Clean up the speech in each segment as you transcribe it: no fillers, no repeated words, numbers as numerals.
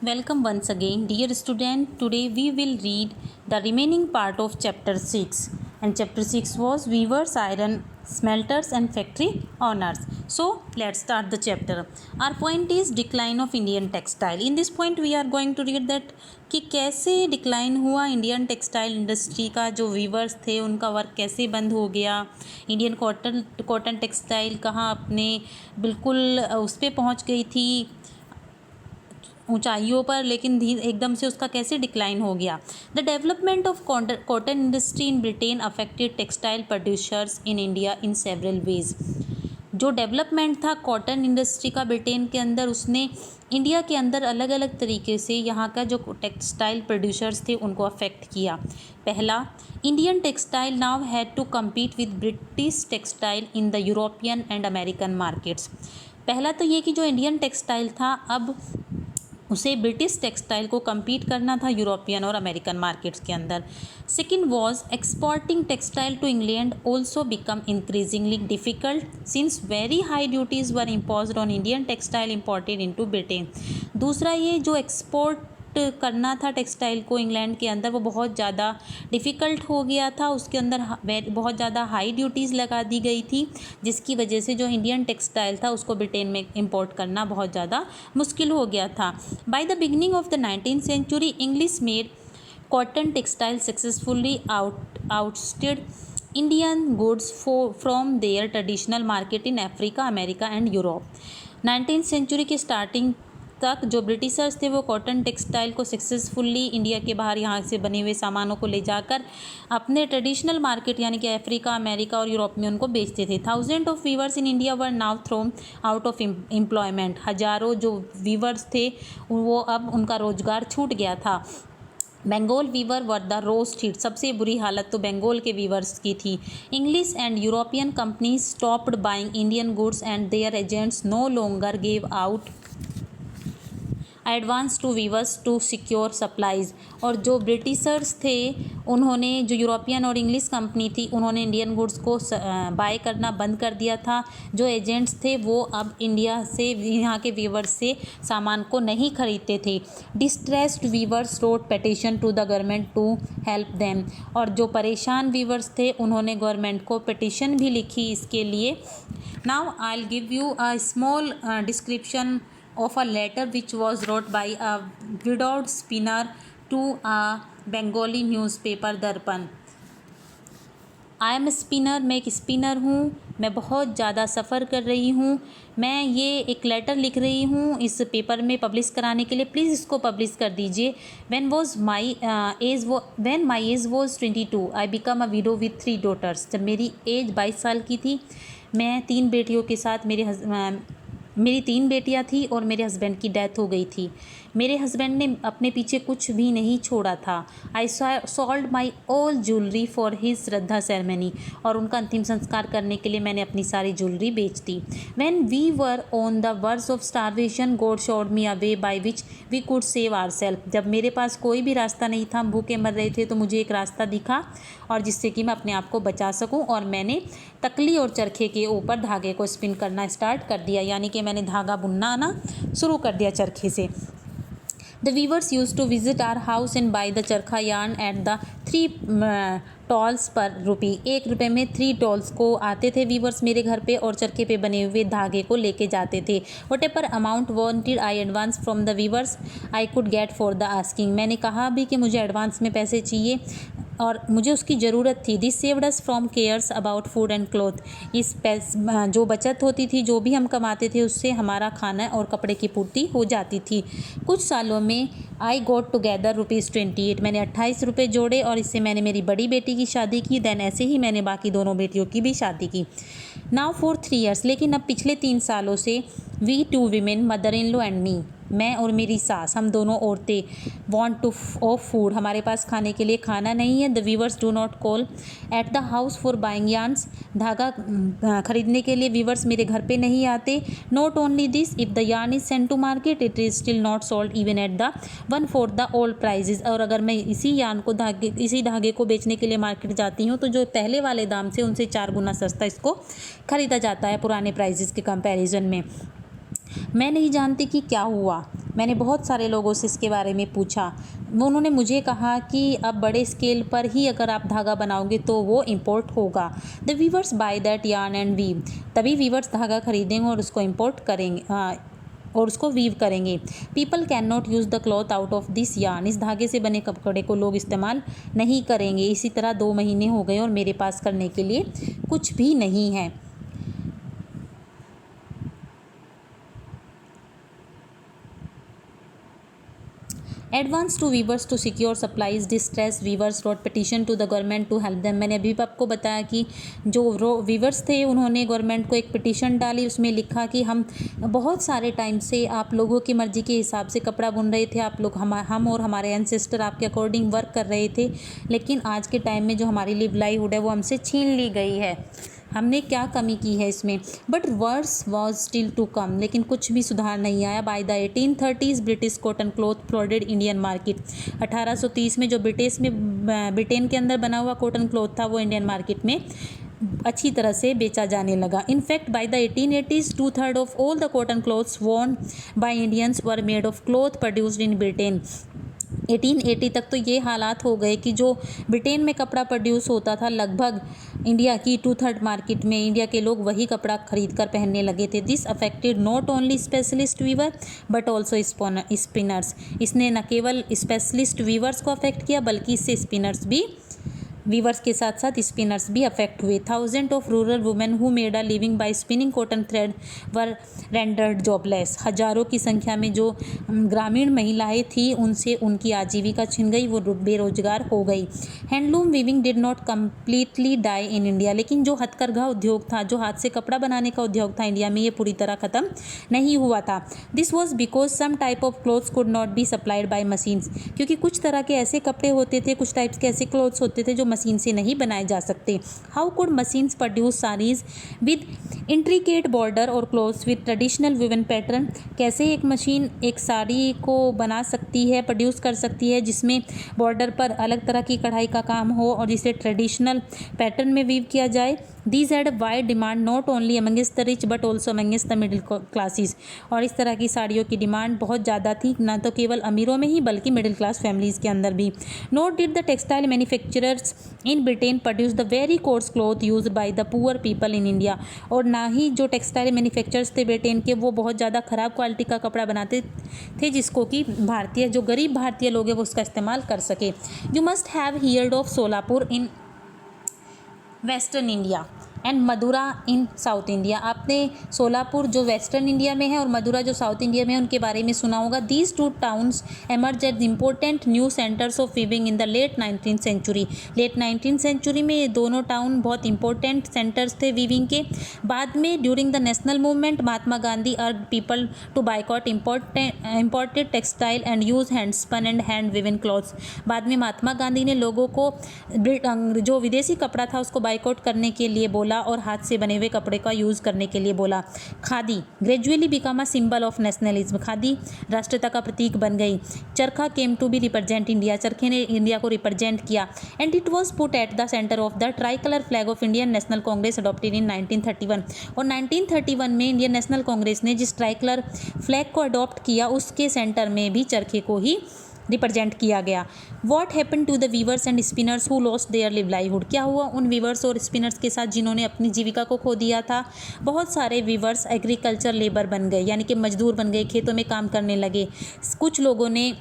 Welcome once again, dear student. Today we will read the remaining part of chapter 6. And chapter 6 was weavers, iron smelters and factory owners. So let's start the chapter. Our point is decline of Indian textile. In this point we are going to read that कि कैसे decline हुआ Indian textile industry का, जो viewers थे उनका work कैसे बंद हो गया, इंडियन कॉटन टेक्सटाइल कहाँ अपने बिल्कुल उस पर पहुँच गई थी ऊंचाइयों पर, लेकिन एकदम से उसका कैसे डिक्लाइन हो गया। The development of cotton industry in Britain affected textile producers in India in several ways. जो डेवलपमेंट था कॉटन इंडस्ट्री का ब्रिटेन के अंदर, उसने इंडिया के अंदर अलग अलग तरीके से यहाँ का जो टेक्सटाइल प्रोड्यूसर्स थे उनको अफेक्ट किया। पहला, Indian textile now had to compete with British textile in the European and American markets. पहला तो ये कि जो इंडियन टेक्सटाइल था अब उसे ब्रिटिश टेक्सटाइल को कम्पीट करना था यूरोपियन और अमेरिकन मार्केट्स के अंदर। Second was exporting textile to England also become increasingly difficult since very high duties were imposed on Indian textile imported into Britain. दूसरा, ये जो एक्सपोर्ट करना था टेक्सटाइल को इंग्लैंड के अंदर वो बहुत ज़्यादा डिफ़िकल्ट हो गया था, उसके अंदर बहुत ज़्यादा हाई ड्यूटीज़ लगा दी गई थी, जिसकी वजह से जो इंडियन टेक्सटाइल था उसको ब्रिटेन में इंपोर्ट करना बहुत ज़्यादा मुश्किल हो गया था। By the beginning of the 19th century English made cotton textile successfully ousted Indian goods from their traditional market in Africa, America and Europe. 19th century के स्टार्टिंग तक जो ब्रिटिशर्स थे वो कॉटन टेक्सटाइल को सक्सेसफुली इंडिया के बाहर यहाँ से बने हुए सामानों को ले जाकर अपने ट्रेडिशनल मार्केट यानी कि अफ्रीका, अमेरिका और यूरोप में उनको बेचते थे। Thousand of viewers in India were now thrown out of employment. हज़ारों जो वीवर्स थे वो अब उनका रोजगार छूट गया था। Bengal weaver were the worst hit. सबसे बुरी हालत तो बंगाल के वीवर्स की थी। English and European companies stopped buying Indian goods and their agents no longer gave out advance to weavers to secure supplies. और जो ब्रिटिशर्स थे उन्होंने, जो यूरोपियन और इंग्लिश कंपनी थी, उन्होंने इंडियन गुड्स को बाय करना बंद कर दिया था। जो एजेंट्स थे वो अब इंडिया से, यहाँ के वीवर्स से सामान को नहीं खरीदते थे। Distressed weavers wrote petition to the government to help them. और जो परेशान वीवर्स थे उन्होंने गवर्नमेंट को पिटिशन भी लिखी इसके लिए। Now I will give you a small description of a letter which was wrote by a widowed spinner to a Bengali newspaper दर्पण। आई एम स्पिनर, मैं एक स्पिनर हूँ, मैं बहुत ज़्यादा सफ़र कर रही हूँ, मैं ये एक लेटर लिख रही हूँ इस पेपर में पब्लिश कराने के लिए, प्लीज़ इसको पब्लिश कर दीजिए। When my age was 22 I become a window with 3 daughters। जब मेरी एज 22 साल की थी, मैं 3 बेटियों के साथ, मेरी 3 बेटियां थी और मेरे हस्बैंड की डेथ हो गई थी। मेरे हस्बैंड ने अपने पीछे कुछ भी नहीं छोड़ा था। I sold my all jewellery for his Shraddha ceremony. और उनका अंतिम संस्कार करने के लिए मैंने अपनी सारी ज्वेलरी बेच दी। When we were on the verge of starvation God showed me a way by which we could save our self. जब मेरे पास कोई भी रास्ता नहीं था, हम भूखे मर रहे थे, तो मुझे एक रास्ता दिखा और जिससे कि मैं अपने आप को बचा सकूं, और मैंने तकली और चरखे के ऊपर धागे को स्पिन करना स्टार्ट कर दिया, यानी कि मैंने धागा बुनना ना शुरू कर दिया चरखे से। The weavers used to visit our house and buy the चरखा yarn at the 3 टॉल्स पर रुपी। 1 रुपये में 3 टॉल्स को आते थे वीवर्स मेरे घर पे और चरखे पे बने हुए धागे को लेके जाते थे। Whatever amount wanted I advance from the weavers I could get for the asking. मैंने कहा भी कि मुझे एडवांस में पैसे चाहिए और मुझे उसकी ज़रूरत थी। This saved us from cares about food and cloth. इस जो बचत होती थी, जो भी हम कमाते थे, उससे हमारा खाना और कपड़े की पूर्ति हो जाती थी। कुछ सालों में आई गॉट टुगेदर ₹28। मैंने 28 रुपये जोड़े और इससे मैंने मेरी बड़ी बेटी की शादी की। देन ऐसे ही मैंने बाकी दोनों बेटियों की भी शादी की। नाउ फॉर 3 years, लेकिन अब पिछले 3 सालों से we 2 women, mother in law and me, मैं और मेरी सास, हम दोनों औरतें, वांट टू ऑफ फूड, हमारे पास खाने के लिए खाना नहीं है। The weavers do not call at the house for buying yarns. धागा खरीदने के लिए वीवर्स मेरे घर पे नहीं आते। Not only this, if the yarn is sent to market it is still not sold even at the 1/4 the old prices. और अगर मैं इसी धागे को बेचने के लिए मार्केट जाती हूँ तो जो पहले वाले दाम से उनसे 4 गुना सस्ता इसको खरीदा जाता है पुराने प्राइजेस के कंपैरिजन में। मैं नहीं जानती कि क्या हुआ। मैंने बहुत सारे लोगों से इसके बारे में पूछा। उन्होंने मुझे कहा कि अब बड़े स्केल पर ही अगर आप धागा बनाओगे तो वो इम्पोर्ट होगा। The weavers buy that yarn and weave, तभी वीवर्स धागा खरीदेंगे और उसको इम्पोर्ट करेंगे और उसको वीव करेंगे। People can not use the cloth out of this yarn, इस धागे से बने कपड़े को लोग इस्तेमाल नहीं करेंगे। इसी तरह 2 महीने हो गए और मेरे पास करने के लिए कुछ भी नहीं है। Advance to weavers to secure supplies, distress weavers wrote petition to the government to help them. मैंने अभी आपको बताया कि जो वीवर्स थे उन्होंने गवर्नमेंट को एक पिटिशन डाली, उसमें लिखा कि हम बहुत सारे टाइम से आप लोगों की मर्ज़ी के हिसाब से कपड़ा बुन रहे थे, आप लोग हम और हमारे एंसेस्टर आपके अकॉर्डिंग वर्क कर रहे थे, लेकिन आज के टाइम में जो हमारी लिवलाइहुड है वो हमसे छीन ली गई है। हमने क्या कमी की है इसमें। But worse was still to come, लेकिन कुछ भी सुधार नहीं आया। By the 1830s British cotton cloth flooded Indian market, 1830 में जो ब्रिटेन के अंदर बना हुआ कॉटन क्लॉथ था वो इंडियन मार्केट में अच्छी तरह से बेचा जाने लगा। In fact by the 1880s 2/3 of all the cotton clothes Warne by Indians were made of cloth produced in Britain. 1880 तक तो ये हालात हो गए कि जो ब्रिटेन में कपड़ा प्रोड्यूस होता था लगभग इंडिया की 2/3 मार्केट में इंडिया के लोग वही कपड़ा खरीद कर पहनने लगे थे। This affected not only specialist weaver but also spinners, इसने न केवल स्पेशलिस्ट वीवर्स को अफेक्ट किया बल्कि इससे स्पिनर्स भी, वीवर्स के साथ साथ स्पिनर्स भी अफेक्ट हुए। Thousand of rural women who made a living by spinning cotton thread were rendered jobless, हजारों की संख्या में जो ग्रामीण महिलाएं थी उनसे उनकी आजीविका छिन गई, वो बेरोजगार हो गई। Handloom weaving did not completely die in India, लेकिन जो हथकरघा उद्योग था, जो हाथ से कपड़ा बनाने का उद्योग था इंडिया में, ये पूरी तरह ख़त्म नहीं हुआ था। This was because some type of clothes could not be supplied by machines, क्योंकि कुछ तरह के ऐसे कपड़े होते थे, कुछ टाइप्स के ऐसे क्लोथ्स होते थे जो मशीन से नहीं बनाए जा सकते। How could machines produce saris with intricate border और cloths with traditional woven pattern, कैसे एक मशीन एक साड़ी को बना सकती है, प्रोड्यूस कर सकती है जिसमें बॉर्डर पर अलग तरह की कढ़ाई का काम हो और जिसे ट्रेडिशनल पैटर्न में वीव किया जाए। These had wide demand not only amongst the rich but also amongst the middle classes, और इस तरह की साड़ियों की डिमांड बहुत ज़्यादा थी, न तो केवल अमीरों में ही बल्कि मिडिल क्लास फैमिलीज़ के अंदर भी। Note did the textile manufacturers in Britain produce the very course cloth use by the poor people in India, और ना ही जो टेक्सटाइल मैन्युफैक्चरर्स थे ब्रिटेन के वो बहुत ज़्यादा ख़राब क्वालिटी का कपड़ा बनाते थे जिसको कि भारतीय, जो गरीब भारतीय लोग हैं वो उसका इस्तेमाल कर सके। You must have heard of Solapur in western India and Madura in south India, आपने सोलापुर जो वेस्टर्न इंडिया में है और मदुरा जो साउथ इंडिया में है उनके बारे में सुना होगा। These two towns emerge at important new centres of weaving in the late 19th century. Late 19th century में ये दोनों टाउन बहुत इंपॉर्टेंट सेंटर्स थे वीविंग के। बाद में during the national movement Mahatma Gandhi urged people to boycott imported textile and use handspun and hand woven clothes. बाद में महात्मा गांधी ने लोगों को जो विदेशी कपड़ा था उसको बाइकआउट करने के लिए बोला और हाथ से बने हुए कपड़े का यूज़ करने के लिए बोला। Khadi gradually become a symbol of nationalism, khadi राष्ट्रता का प्रतीक बन गई। Charkha came to be represent India, चरखे ने इंडिया को रिप्रेजेंट किया। And it was put at the centre of the tricolour flag of Indian National Congress adopted in 1931, और 1931 में इंडियन नेशनल कांग्रेस ने जिस ट्राई कलर फ्लैग को adopt किया उसके सेंटर में भी चरखे को ही रिप्रेजेंट किया गया। What happen to the weavers and spinners who lost their livelihood, क्या हुआ उन वीवर्स और स्पिनर्स के साथ जिन्होंने अपनी जीविका को खो दिया था। बहुत सारे वीवर्स एग्रीकल्चर लेबर बन गए, यानी कि मजदूर बन गए, खेतों में काम करने लगे। कुछ लोगों ने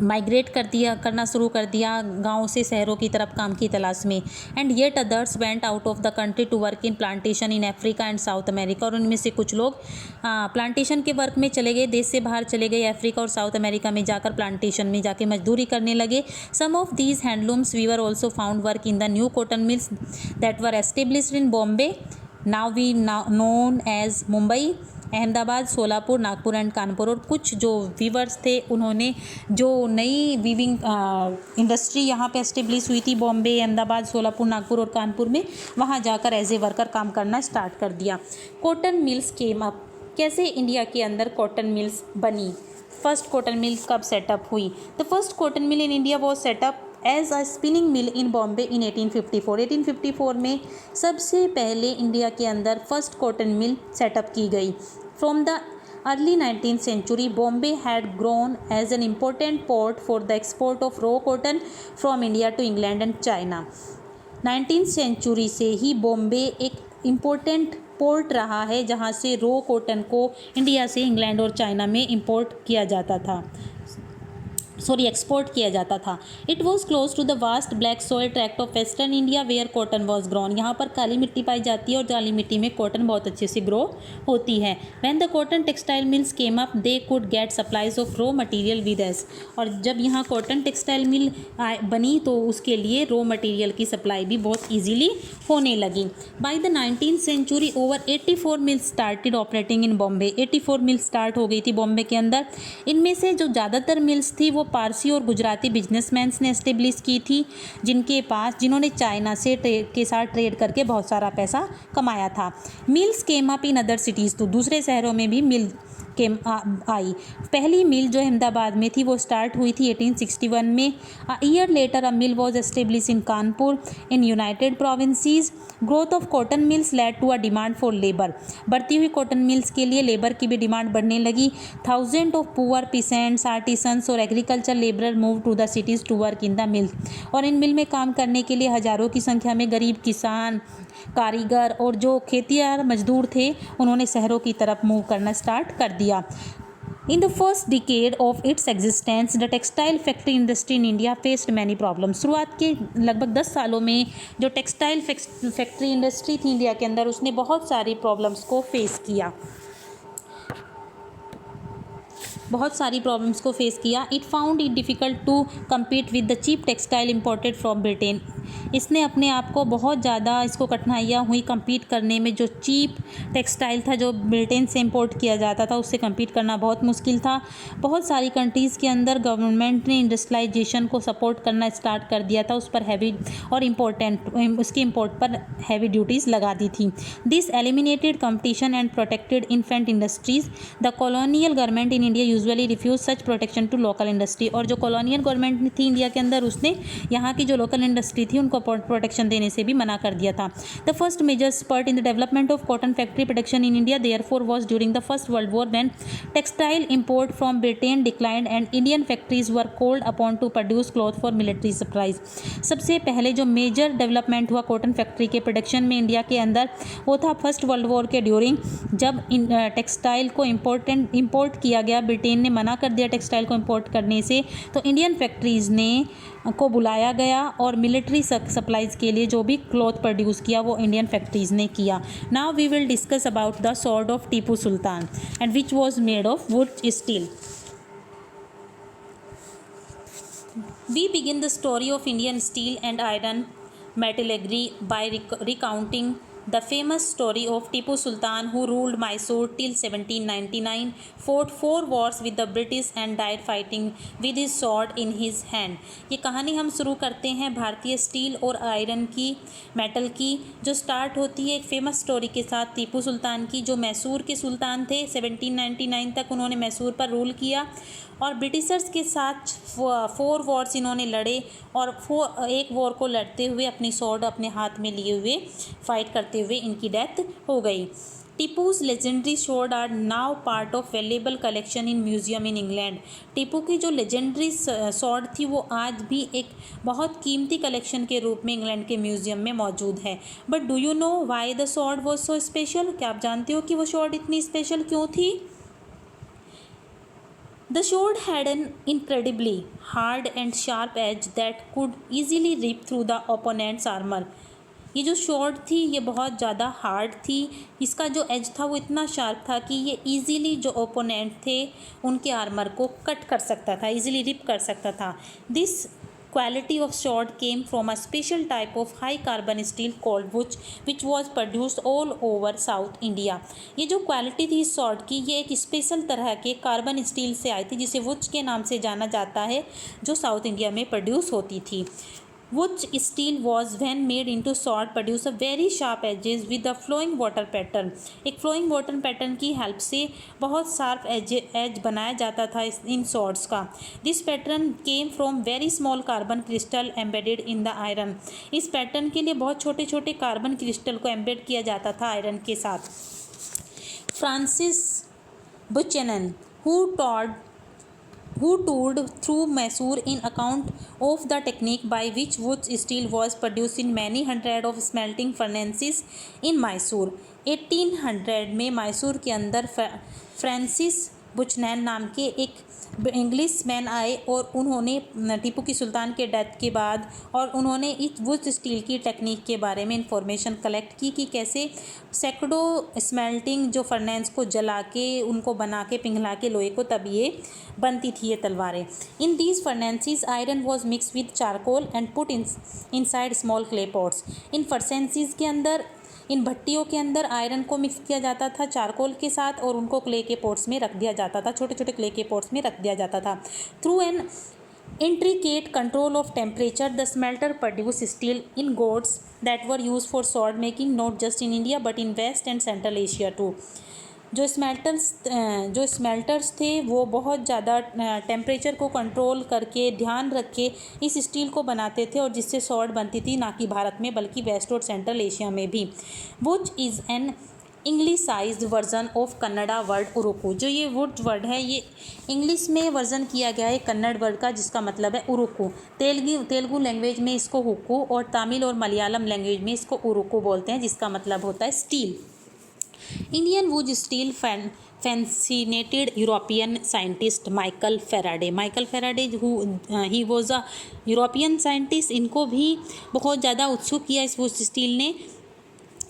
माइग्रेट करना शुरू कर दिया गाँव से शहरों की तरफ काम की तलाश में। And yet others went out of the country to work in plantation in Africa and South America, और उनमें से कुछ लोग प्लांटेशन के वर्क में चले गए, देश से बाहर चले गए, अफ्रीका और साउथ अमेरिका में जाकर प्लांटेशन में जाके मजदूरी करने लगे। Some of these handlooms weaver also found work in the new cotton mills that were established in Bombay, now we known as Mumbai, Ahmedabad, Solapur, Nagpur and Kanpur. और कुछ जो वीवर्स थे उन्होंने जो नई वीविंग इंडस्ट्री यहाँ पे एस्टेब्लिश हुई थी बॉम्बे, अहमदाबाद, सोलापुर, नागपुर और कानपुर में, वहाँ जाकर एज ए वर्कर काम करना स्टार्ट कर दिया। कॉटन मिल्स केम अप, कैसे इंडिया के अंदर कॉटन मिल्स बनी, फर्स्ट कॉटन मिल कब सेटअप हुई। The first cotton mill in India was set up as a spinning mill in Bombay in 1854। 1854 में सबसे पहले इंडिया के अंदर फर्स्ट कॉटन मिल सेटअप की गई। From the Early 19th century, Bombay had grown as an important port for the export of raw cotton from India to England and China. 19th century से ही बॉम्बे एक इम्पोर्टेंट पोर्ट रहा है जहाँ से raw cotton को इंडिया से England और चाइना में एक्सपोर्ट किया जाता था. It was close to the vast black soil tract of western India where cotton was grown. यहाँ पर काली मिट्टी पाई जाती है और काली मिट्टी में कॉटन बहुत अच्छे से ग्रो होती है. When the cotton textile mills came up they could get supplies of raw material with S. और जब यहाँ कॉटन टेक्सटाइल मिल बनी तो उसके लिए रॉ मटेरियल की सप्लाई भी बहुत ईजीली होने लगी. By the 19th century over 84 mills started operating in Bombay. 84 mills start हो गई थी बॉम्बे के अंदर. इनमें से जो ज़्यादातर मिल्स थी वो पारसी और गुजराती बिजनेसमैन्स ने एस्टेब्लिश की थी, जिन्होंने चाइना से के साथ ट्रेड करके बहुत सारा पैसा कमाया था. Mills came up in other cities. तो दूसरे शहरों में भी मिल आई. पहली मिल जो अहमदाबाद में थी वो स्टार्ट हुई थी 1861 में. Year later a mill was establish in Kanpur in United Provinces. Growth of cotton mills led to a demand for labour. बढ़ती हुई कॉटन मिल्स के लिए लेबर की भी डिमांड बढ़ने लगी. Thousand of poor peasants, artisans और agriculture labourer move to the cities to work in the mill. और इन मिल में काम करने के लिए हज़ारों की संख्या में गरीब किसान, कारीगर और जो खेतियार मजदूर थे उन्होंने शहरों की तरफ मूव करना स्टार्ट कर दिया. In the first decade of its existence, the textile factory industry in India faced many problems. शुरुआत के लगभग 10 सालों में जो टेक्सटाइल फैक्ट्री इंडस्ट्री थी इंडिया के अंदर उसने बहुत सारी प्रॉब्लम्स को फेस किया. It found it difficult to compete with the cheap textile imported from Britain. इसने अपने आप को बहुत ज़्यादा इसको कठिनाइयाँ हुई कम्पीट करने में. जो चीप टेक्सटाइल था जो ब्रिटेन से इंपोर्ट किया जाता था उससे कम्पीट करना बहुत मुश्किल था. बहुत सारी कंट्रीज़ के अंदर गवर्नमेंट ने इंडस्ट्रियलाइजेशन को सपोर्ट करना स्टार्ट कर दिया था. उस पर हैवी और उसके इम्पोर्ट पर हैवी ड्यूटीज़ लगा दी थी. This eliminated competition and protected infant industries. The colonial government in India usually refuse such protection to local industry. और जो कॉलोनियल गवर्नमेंट थी इंडिया के अंदर उसने यहाँ की जो लोकल इंडस्ट्री थी उनको प्रोटेक्शन देने से भी मना कर दिया था. The first major spurt in the development of cotton factory production in India therefore was during the first world war when textile import from Britain declined and Indian factories were called upon to produce cloth for military supplies. सबसे पहले जो major development हुआ cotton factory के production में India के अंदर वो था फर्स्ट वर्ल्ड वॉर के ड्यूरिंग, जब टेक्सटाइल को इम्पोर्ट किया गया. ब्रिटेन ने मना कर दिया टेक्सटाइल को इम्पोर्ट करने से तो इंडियन फैक्ट्रीज़ को बुलाया गया और मिलिट्री सप्लाईज़ के लिए जो भी क्लॉथ प्रोड्यूस किया वो इंडियन फैक्ट्रीज़ ने किया. Now we will discuss about the sword of Tipu Sultan and which was made of wood steel. We begin the story of Indian steel and iron metallurgy by recounting the famous story of Tipu Sultan, who ruled Mysore till 1799, fought 4 wars with the British and died fighting with his sword in his hand. ये कहानी हम शुरू करते हैं भारतीय steel और iron की, metal की, जो स्टार्ट होती है एक फेमस स्टोरी के साथ टीपू सुल्तान की, जो मैसूर के सुल्तान थे. 1799 तक उन्होंने मैसूर पर रूल किया और ब्रिटिशर्स के साथ 4 वॉर्स इन्होंने लड़े और एक वॉर को लड़ते हुए अपनी स्वॉर्ड अपने हाथ में लिए हुए फाइट करते हुए इनकी डेथ हो गई. Tipu's legendary sword are now part of valuable collection in museum in England. Tipu की जो लेजेंडरी स्वॉर्ड थी वो आज भी एक बहुत कीमती कलेक्शन के रूप में इंग्लैंड के म्यूजियम में मौजूद है. But do you know why the sword was so special? क्या आप जानते हो कि वो स्वॉर्ड इतनी स्पेशल क्यों थी? The sword had an incredibly hard and sharp edge that could easily rip through the opponent's armor. ये जो स्वॉर्ड थी ये बहुत ज़्यादा हार्ड थी. इसका जो एज था वो इतना शार्प था कि ये इजीली जो ओपोनेंट थे उनके आर्मर को कट कर सकता था, इजीली रिप कर सकता था. This quality of sword came from a special type of high carbon steel called वुच, which was produced all over South India. ये जो क्वालिटी थी इस स्वॉर्ड की ये एक स्पेशल तरह के कार्बन स्टील से आई थी जिसे वुच के नाम से जाना जाता है, जो साउथ इंडिया में प्रोड्यूस होती थी. Which steel was when made into sword produce a very sharp edges with a flowing water pattern. एक flowing water pattern की हेल्प से बहुत शार्प एज बनाया जाता था इन swords का. This pattern came from very small carbon crystal embedded in the iron. इस pattern के लिए बहुत छोटे छोटे कार्बन क्रिस्टल को एम्बेड किया जाता था आयरन के साथ. Francis Buchanan, who toured through Mysore in account of the technique by which wood steel was produced in many hundred of smelting furnaces in Mysore. 1800 में मैसूर के अंदर फ्रांसिस बुचनैन नाम के एक इंग्लिश मैन आए और उन्होंने टीपू की सुल्तान के डेथ के बाद और उन्होंने इस वुड स्टील की टेक्निक के बारे में इंफॉर्मेशन कलेक्ट की कि कैसे सैकड़ों स्मेल्टिंग जो फर्नेस को जला के उनको बना के पिघला के लोहे को तब ये बनती थी ये तलवारें. In these furnaces iron was mix with charcoal and put inside small clay pots. In furnaces के अंदर इन भट्टियों के अंदर आयरन को मिक्स किया जाता था चारकोल के साथ और उनको क्ले के पोट्स में रख दिया जाता था, छोटे छोटे क्ले के पोट्स में रख दिया जाता था. Through an intricate control of temperature, the smelter produced steel ingots that were used for sword making not just in India but in West and Central Asia too. जो स्मेल्टर्स थे वो बहुत ज़्यादा टेम्परेचर को कंट्रोल करके ध्यान रख के इस स्टील को बनाते थे और जिससे स्वॉर्ड बनती थी ना कि भारत में बल्कि वेस्ट और सेंट्रल एशिया में भी. Wood is an Englishised version of Kannada word urukku. जो ये वुड वर्ड है ये इंग्लिश में वर्जन किया गया है कन्नड़ वर्ड का जिसका मतलब है उरुकू. तेलुगु लैंग्वेज में इसको हुक्कू और तमिल और मलयालम लैंग्वेज में इसको उरुकू बोलते हैं जिसका मतलब होता है steel. Indian wood steel fascinated European scientist Michael Faraday. Michael Faraday who he was a European scientist. इनको भी बहुत ज़्यादा उत्सुक किया इस वुड स्टील ने.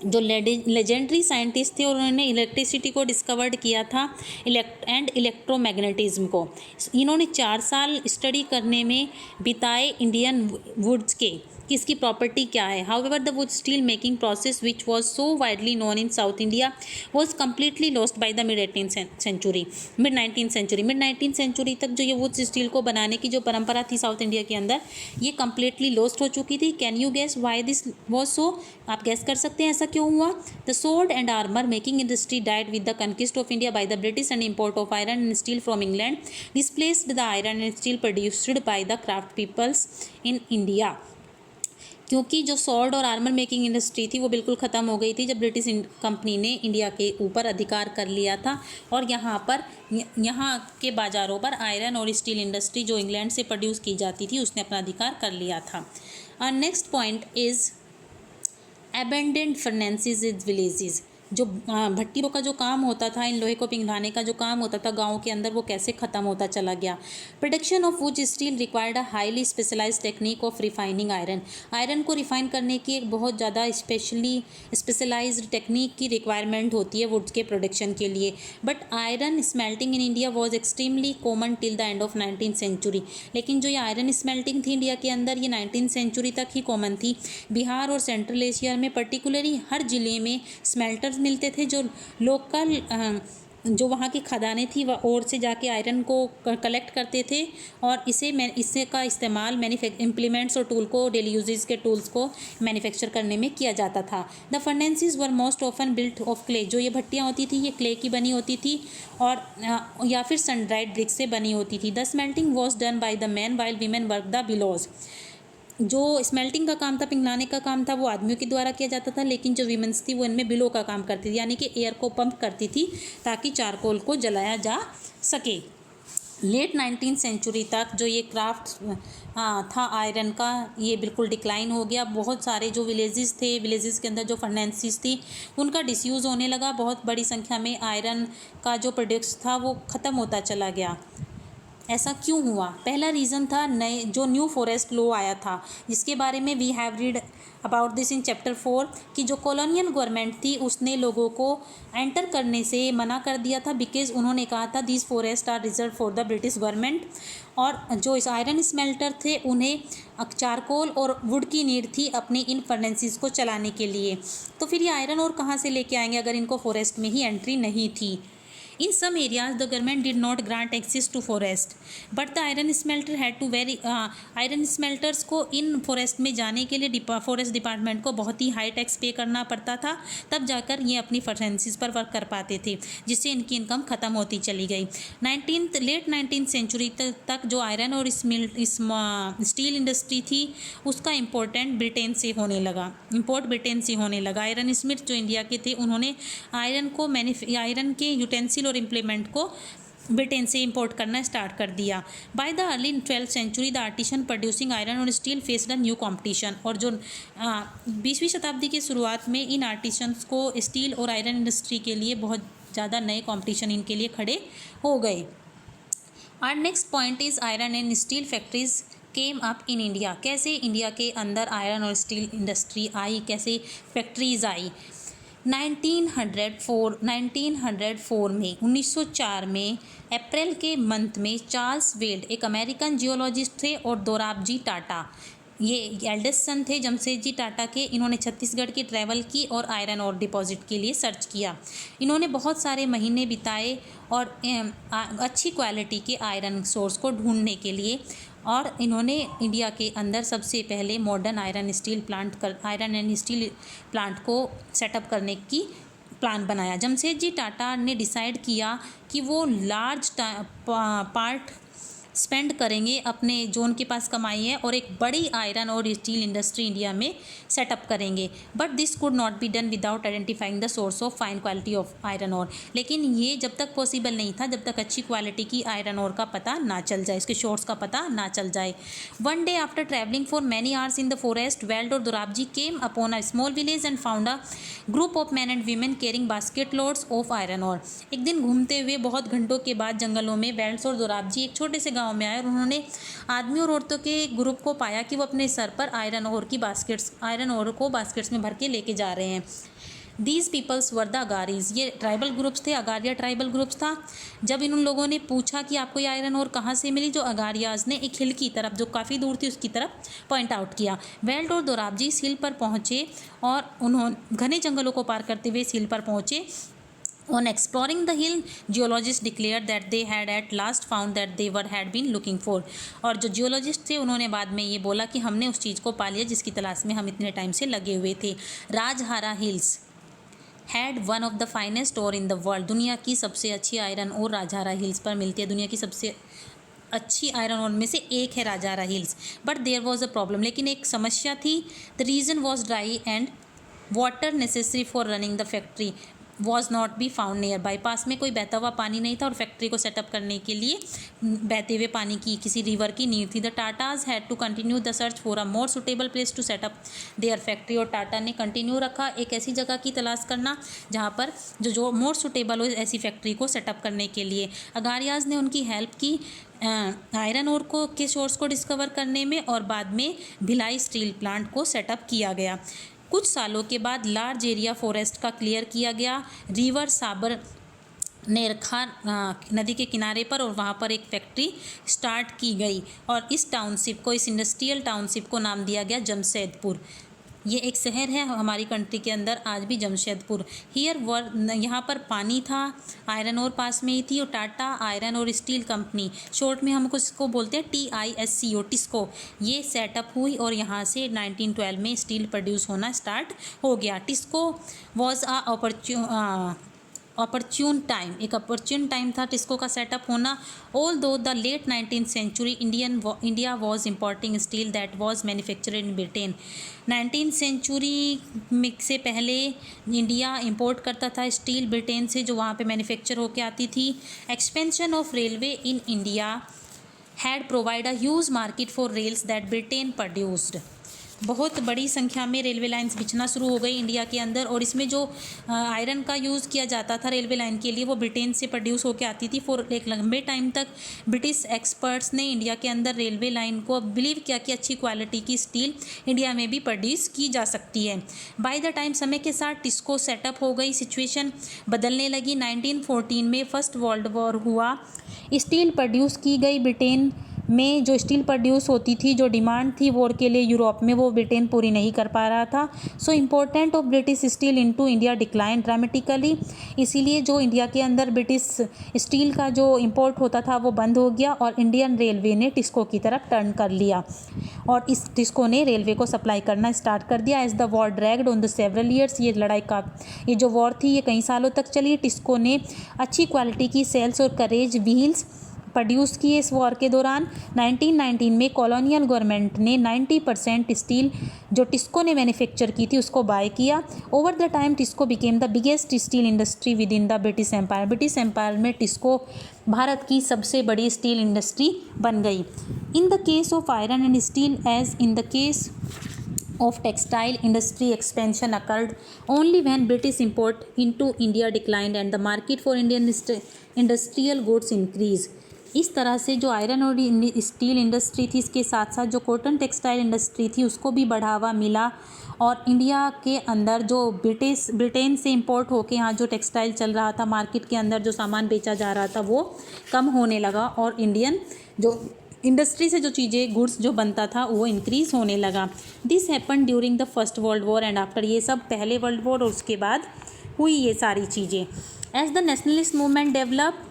जो लेजेंडरी साइंटिस्ट थे और उन्होंने इलेक्ट्रिसिटी को डिस्कवर्ड किया था एंड इलेक्ट्रोमैग्नेटिज्म को. इन्होंने 4 साल स्टडी करने में बिताए इंडियन वुड्स के कि इसकी प्रॉपर्टी क्या है. However the wood steel making process which was so widely known in south India was completely lost by the mid 19th century तक जो ये वुड स्टील को बनाने की जो परंपरा थी साउथ इंडिया के अंदर ये कम्प्लीटली लॉस्ट हो चुकी थी. Can you guess why this was so? आप गेस कर सकते हैं ऐसा क्यों हुआ. The sword and armour making industry died with the conquest of India by the British and import of iron and steel from England displaced the iron and steel produced by the craft peoples in India. क्योंकि जो sword और armour making industry थी वो बिल्कुल ख़त्म हो गई थी जब ब्रिटिश कंपनी ने इंडिया के ऊपर अधिकार कर लिया था और यहाँ के बाज़ारों पर आयरन और स्टील इंडस्ट्री जो इंग्लैंड से प्रोड्यूस की जाती थी उसने अपना अधिकार कर लिया था. Next point is abandoned furnaces is villages. जो भट्टियों का जो काम होता था इन लोहे को पिघलाने का जो काम होता था गाँव के अंदर वो कैसे ख़त्म होता चला गया. Production of wood steel required a highly specialised technique of refining iron. Iron को रिफाइन करने की एक बहुत ज़्यादा स्पेशलाइज्ड टेक्निक की रिक्वायरमेंट होती है वुड के प्रोडक्शन के लिए. But iron smelting in India was extremely common till the end of 19th century. लेकिन जो ये आयरन स्मेल्टिंग थी इंडिया के अंदर ये 19th सेंचुरी तक ही कॉमन थी. बिहार और सेंट्रल एशिया में पर्टिकुलरली हर ज़िले में स्मेल्टर्स मिलते थे जो लोकल जो वहाँ की खदानें थी वह और से जाके आयरन को कलेक्ट करते थे और इससे का इस्तेमाल इम्प्लीमेंट्स और टूल को डेली यूजेस के टूल्स को मैन्युफैक्चर करने में किया जाता था. The furnaces were most often built of clay. जो ये भट्टियाँ होती थी ये क्ले की बनी होती थी और या फिर सन ड्राइड ब्रिक्स से बनी होती थी. The smelting was done by the man while women work the bellows. जो स्मेल्टिंग का काम था पिघलाने का काम था वो आदमियों के द्वारा किया जाता था लेकिन जो वीमेंस थी वो इनमें बिलो का काम करती थी यानी कि एयर को पंप करती थी ताकि चारकोल को जलाया जा सके. लेट 19th सेंचुरी तक जो ये क्राफ्ट था आयरन का ये बिल्कुल डिक्लाइन हो गया. बहुत सारे जो विलेजेस थे विलेजेस के अंदर जो फर्नेसेस थी उनका डिसयूज़ होने लगा. बहुत बड़ी संख्या में आयरन का जो प्रोडक्ट्स था वो ख़त्म होता चला गया. ऐसा क्यों हुआ? पहला रीज़न था जो न्यू फॉरेस्ट लॉ आया था जिसके बारे में we have read about this in chapter 4 कि जो कॉलोनियल गवर्नमेंट थी उसने लोगों को एंटर करने से मना कर दिया था बिकॉज उन्होंने कहा था this forest are reserve for the British government. और जो इस आयरन स्मेल्टर थे उन्हें चारकोल और वुड की नीड थी अपने इन फर्नेसेस को चलाने के लिए. तो फिर ये आयरन और कहाँ से लेके आएंगे अगर इनको फॉरेस्ट में ही एंट्री नहीं थी. In some areas, the government did not grant access to forest, but the iron smelter had to iron smelters को इन फॉरेस्ट में जाने के लिए फॉरेस्ट डिपार्टमेंट को बहुत ही हाई टैक्स पे करना पड़ता था तब जाकर ये अपनी फर्नेसेस पर वर्क कर पाते थे जिससे इनकी इनकम ख़त्म होती चली गई. लेट 19th सेंचुरी तक जो आयरन और स्टील इंडस्ट्री थी उसका इम्पोर्ट ब्रिटेन से होने लगा. आयरन स्मिथ जो इंडिया के थे उन्होंने आयरन के यूटेंसिल और इम्प्लीमेंट को ब्रिटेन से इंपोर्ट करना स्टार्ट कर दिया। By the early 12th century the artisan producing iron और steel faced a new competition. और जो 20वीं शताब्दी की शुरुआत में इन आर्टिसंस को स्टील और आयरन इंडस्ट्री के लिए बहुत ज़्यादा नए कॉम्पिटिशन इनके लिए खड़े हो गए। Our next point is iron and steel factories came up in India. कैसे इंडिया के अंदर आयरन और स्टील इंडस्ट्री आई, कैसे फैक्ट्रीज आई। 1904 में 1904 में अप्रैल के मंथ में चार्ल्स वेल्ड एक अमेरिकन जियोलॉजिस्ट थे और दोराबजी टाटा ये एल्डेस्ट सन थे जमशेदजी टाटा के। इन्होंने छत्तीसगढ़ की ट्रैवल की और आयरन और डिपॉजिट के लिए सर्च किया। इन्होंने बहुत सारे महीने बिताए और अच्छी क्वालिटी के आयरन सोर्स को ढूंढने के लिए, और इन्होंने इंडिया के अंदर सबसे पहले modern iron and steel plant को सेटअप करने की प्लान बनाया। जमशेदजी टाटा ने डिसाइड किया कि वो लार्ज पार्ट स्पेंड करेंगे अपने जो उनके पास कमाई है और एक बड़ी आयरन और स्टील इंडस्ट्री इंडिया में सेटअप करेंगे। But this could not be done without identifying the source of fine quality of iron ore. लेकिन ये जब तक पॉसिबल नहीं था जब तक अच्छी क्वालिटी की आयरन ओर का पता ना चल जाए, इसके सोर्स का पता ना चल जाए। One day after travelling for many hours in the forest, Weld और Dorabji came upon a small village and found a group of man and women carrying basket loads of iron ore. एक दिन घूमते हुए बहुत घंटों के बाद जंगलों में वेल्ड्स और दोराबजी एक छोटे से गाँव में आए और उन्होंने आदमी और औरतों के ग्रुप को पाया कि वो अपने सर पर आयरन ओर को बास्केट्स में भर के लेके जा रहे हैं। These peoples were the Agarias. ये ट्राइबल ग्रुप्स थे, अगारिया ट्राइबल ग्रुप्स था। जब इन लोगों ने पूछा कि आपको ये आयरन ओर कहाँ से मिली, जो अगारियाज ने एक हिल की तरफ जो काफ़ी दूर थी उसकी तरफ पॉइंट आउट किया। वेल्ड और दोराबजी इस हिल पर पहुँचे और उन्होंने घने जंगलों को पार करते हुए इस हिल पर पहुँचे। On exploring the hill, geologists declared that they had at last found that they had been looking for। और जो जियोलॉजिस्ट थे उन्होंने बाद में ये बोला कि हमने उस चीज़ को पा लिया जिसकी तलाश में हम इतने टाइम से लगे हुए थे। Rajhara hills had one of the finest ore in the world. दुनिया की सबसे अच्छी आयरन और राजहारा हिल्स पर मिलती है। दुनिया की सबसे अच्छी आयरन ओर में से एक है Rajhara hills. But there was a problem, लेकिन एक समस्या थी। The region was dry and water necessary for running the factory was not be found nearby. पास में कोई बहता हुआ पानी नहीं था और फैक्ट्री को सेटअप करने के लिए बहते हुए पानी की किसी रिवर की नीड थी। The Tatas had to continue the search for a more suitable place to set up their factory. और टाटा ने कंटिन्यू रखा एक ऐसी जगह की तलाश करना जहाँ पर जो मोर सुटेबल हो ऐसी फैक्ट्री को सेटअप करने के लिए। अगारियाज ने उनकी हेल्प की आयरन ओर को के सोर्स को डिस्कवर करने में, और बाद में भिलाई स्टील प्लांट को सेटअप किया गया। कुछ सालों के बाद लार्ज एरिया फॉरेस्ट का क्लियर किया गया रिवर साबर नेरखा नदी के किनारे पर, और वहाँ पर एक फैक्ट्री स्टार्ट की गई और इस टाउनशिप को, इस इंडस्ट्रियल टाउनशिप को नाम दिया गया जमशेदपुर। ये एक शहर है हमारी कंट्री के अंदर आज भी, जमशेदपुर। यहाँ पर पानी था, आयरन और पास में ही थी, और टाटा आयरन और स्टील कंपनी, शॉर्ट में हमको इसको बोलते हैं TISCO, टिस्को, ये सेटअप हुई और यहाँ से 1912 में स्टील प्रोड्यूस होना स्टार्ट हो गया। टिस्को वॉज अपॉर्चुन टाइम, एक अपॉर्चुन टाइम था टिस्को का सेटअप होना। Although the late 19th century India was importing steel that was manufactured in Britain. 19th century से पहले इंडिया इंपोर्ट करता था स्टील ब्रिटेन से, जो वहाँ पे मैन्युफैक्चर होके आती थी। Expansion of railway in India had provide a huge market for rails that Britain produced. बहुत बड़ी संख्या में रेलवे लाइन्स बिछना शुरू हो गई इंडिया के अंदर, और इसमें जो आयरन का यूज़ किया जाता था रेलवे लाइन के लिए वो ब्रिटेन से प्रोड्यूस होकर आती थी। फॉर एक लंबे टाइम तक ब्रिटिश एक्सपर्ट्स ने इंडिया के अंदर रेलवे लाइन को बिलीव किया कि अच्छी क्वालिटी की स्टील इंडिया में भी प्रोड्यूस की जा सकती है। बाय द टाइम समय के साथ टिस्को सेटअप हो गई, सिचुएशन बदलने लगी। 1914 में फर्स्ट वर्ल्ड वॉर हुआ, स्टील प्रोड्यूस की गई ब्रिटेन में। जो स्टील प्रोड्यूस होती थी, जो डिमांड थी वॉर के लिए यूरोप में, वो ब्रिटेन पूरी नहीं कर पा रहा था। So important of British steel into India decline dramatically. इसीलिए जो इंडिया के अंदर ब्रिटिश स्टील का जो इंपोर्ट होता था वो बंद हो गया और इंडियन रेलवे ने टिस्को की तरफ टर्न कर लिया और इस टिस्को ने रेलवे को सप्लाई करना स्टार्ट कर दिया। As the war dragged on the several years, ये जो वॉर थी ये कई सालों तक चली। टिस्को ने अच्छी क्वालिटी की सेल्स और करेज व्हील्स प्रोड्यूस किए इस वॉर के दौरान। 1919 में कॉलोनियल गवर्नमेंट ने 90% स्टील जो टिस्को ने मैन्युफैक्चर की थी उसको बाय किया। Over the time TISCO became the biggest steel industry within the British Empire. British Empire में टिस्को भारत की सबसे बड़ी स्टील इंडस्ट्री बन गई। In the case of iron and steel as in the case of textile industry expansion occurred only when British import into India declined and the market for Indian industrial goods increased। इस तरह से जो iron और steel industry थी इसके साथ साथ जो कॉटन टेक्सटाइल इंडस्ट्री थी उसको भी बढ़ावा मिला और इंडिया के अंदर जो ब्रिटेन से इंपोर्ट होके यहाँ जो टेक्सटाइल चल रहा था, मार्केट के अंदर जो सामान बेचा जा रहा था वो कम होने लगा और इंडियन जो इंडस्ट्री से जो चीज़ें गुड्स जो बनता था वो इंक्रीज़ होने लगा। This happen during the first world war and after. ये सब पहले वर्ल्ड वॉर और उसके बाद हुई ये सारी चीज़ें। As the nationalist movement develop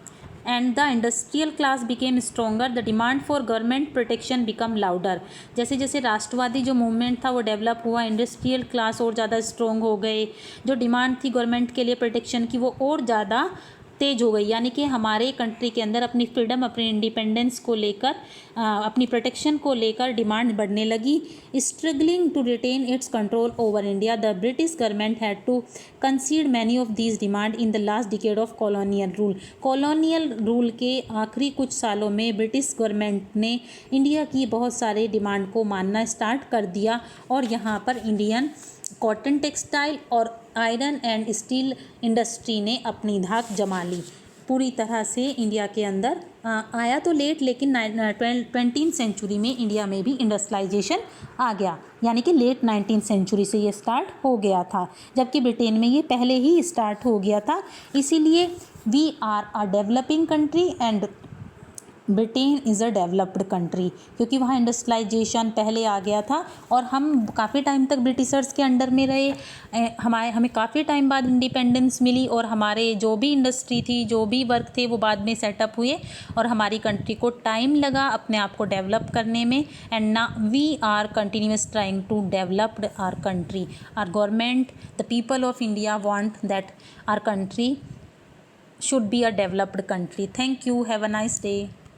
and the industrial class became stronger the demand for government protection become louder. जैसे जैसे राष्ट्रवादी जो मूवमेंट था वो डेवलप हुआ, इंडस्ट्रियल क्लास और ज़्यादा स्ट्रोंग हो गए, जो डिमांड थी गवर्नमेंट के लिए प्रोटेक्शन की वो और ज़्यादा तेज हो गई। यानी कि हमारे कंट्री के अंदर अपनी फ्रीडम, अपनी इंडिपेंडेंस को लेकर, अपनी प्रोटेक्शन को लेकर डिमांड बढ़ने लगी। Struggling to retain its control over India the British government had to concede many of these demand in the last decade of colonial rule. Colonial rule के आखिरी कुछ सालों में ब्रिटिश गवर्नमेंट ने इंडिया की बहुत सारे डिमांड को मानना स्टार्ट कर दिया और यहाँ पर इंडियन कॉटन टेक्सटाइल और आयरन एंड स्टील इंडस्ट्री ने अपनी धाक जमा ली। पूरी तरह से इंडिया के अंदर आया तो लेट, लेकिन 20th सेंचुरी में इंडिया में भी इंडस्ट्रियलाइजेशन आ गया। यानी कि लेट 19th सेंचुरी से ये स्टार्ट हो गया था, जबकि ब्रिटेन में ये पहले ही स्टार्ट हो गया था। इसीलिए we are a developing country and Britain is a developed country, क्योंकि वहाँ इंडस्ट्रियलाइजेशन पहले आ गया था और हम काफ़ी टाइम तक ब्रिटिशर्स के अंडर में रहे। हमें काफ़ी टाइम बाद इंडिपेंडेंस मिली और हमारे जो भी इंडस्ट्री थी, जो भी वर्क थे वो बाद में सेटअप हुए और हमारी कंट्री को टाइम लगा अपने आप को डेवलप करने में। एंड ना we are continuous trying to developed our country. Our government, the people of India want that our country should be a developed country. Thank you. Have a nice day.